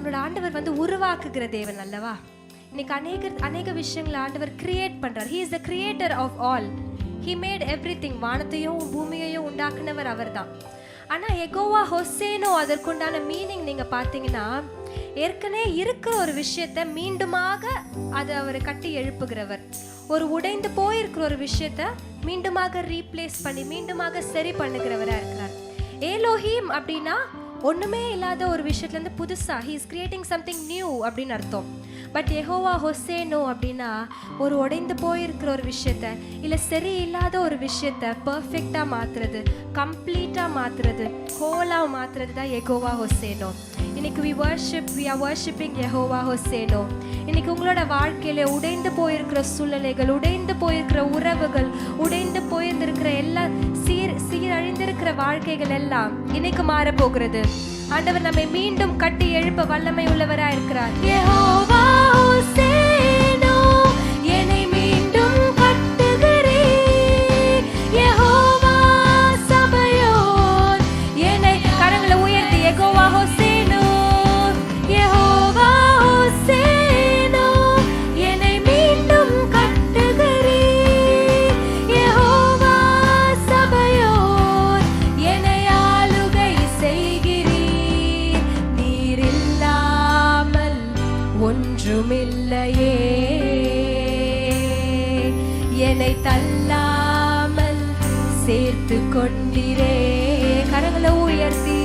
நம்மளோட ஆண்டவர் வந்து உருவாக்குகிற தேவன் அல்லவா? இன்னைக்கு அநேக விஷயங்களை ஆண்டவர் கிரியேட் பண்றார். He is the creator of all. He made everything. வானத்தையும் பூமியையும் உண்டாக்குனவர் அவர்தான். ஆனா யெகோவா ஹோசேனோ அதற்குண்டான மீனிங் நீங்க பாத்தீங்கன்னா, ஏற்கனவே இருக்கிற ஒரு விஷயத்தை மீண்டுமாக அதை அவர் கட்டி எழுப்புகிறவர். ஒரு உடைந்து போயிருக்கிற ஒரு விஷயத்தை மீண்டுமாக ரீப்ளேஸ் பண்ணி மீண்டுமாக சரி பண்ணுகிறவரா இருக்கிறார். ஏலோஹீம் அப்படின்னா ஒண்ணுமே இல்லாத ஒரு விஷயத்துல இருந்து புதுசா he is creating something new அப்படின்னு அர்த்தம். பட் யெகோவா ஹோசேனோ அப்படின்னா ஒரு உடைந்து போயிருக்கிற ஒரு விஷயத்த இல்லை சரி இல்லாத ஒரு விஷயத்த பர்ஃபெக்டா மாத்துறது, கம்ப்ளீட்டா மாத்துறது, ஹோலா மாத்துறது தான் யெகோவா ஹோசேனோ. இன்னைக்கு we are worshiping யெகோவா ஹோசேனோ. இன்னைக்கு உங்களோட வாழ்க்கையில உடைந்து போயிருக்கிற சூழ்நிலைகள், உடைந்து போயிருக்கிற உறவுகள், உடைந்து போயிருந்திருக்கிற எல்லா சீரழிந்திருக்கிற வாழ்க்கைகள் எல்லாம் இன்னைக்கு மாற போகிறது. ஆண்டவர் நம்மை மீண்டும் கட்டி எழுப்ப வல்லமை உள்ளவரா இருக்கிறார். யெகோவா ஹோசேனோ, என்னை மீண்டும் கட்டுகிறீர். யெகோவா சபையோன், என்னை கரங்களை உயர்த்தி யெகோவா ஹோசேனோ, யெகோவா ஹோசேனோ, என்னை மீண்டும் கட்டுகிறீர். யெகோவா சபையோன், என்னை ஆளுகை செய்கிறீர். நீர் இல்லாமல் ஒன்றுமில்லையே, என்னை தள்ளாமல் சேர்த்து கொண்டிரே. கரங்களை உயர்த்தி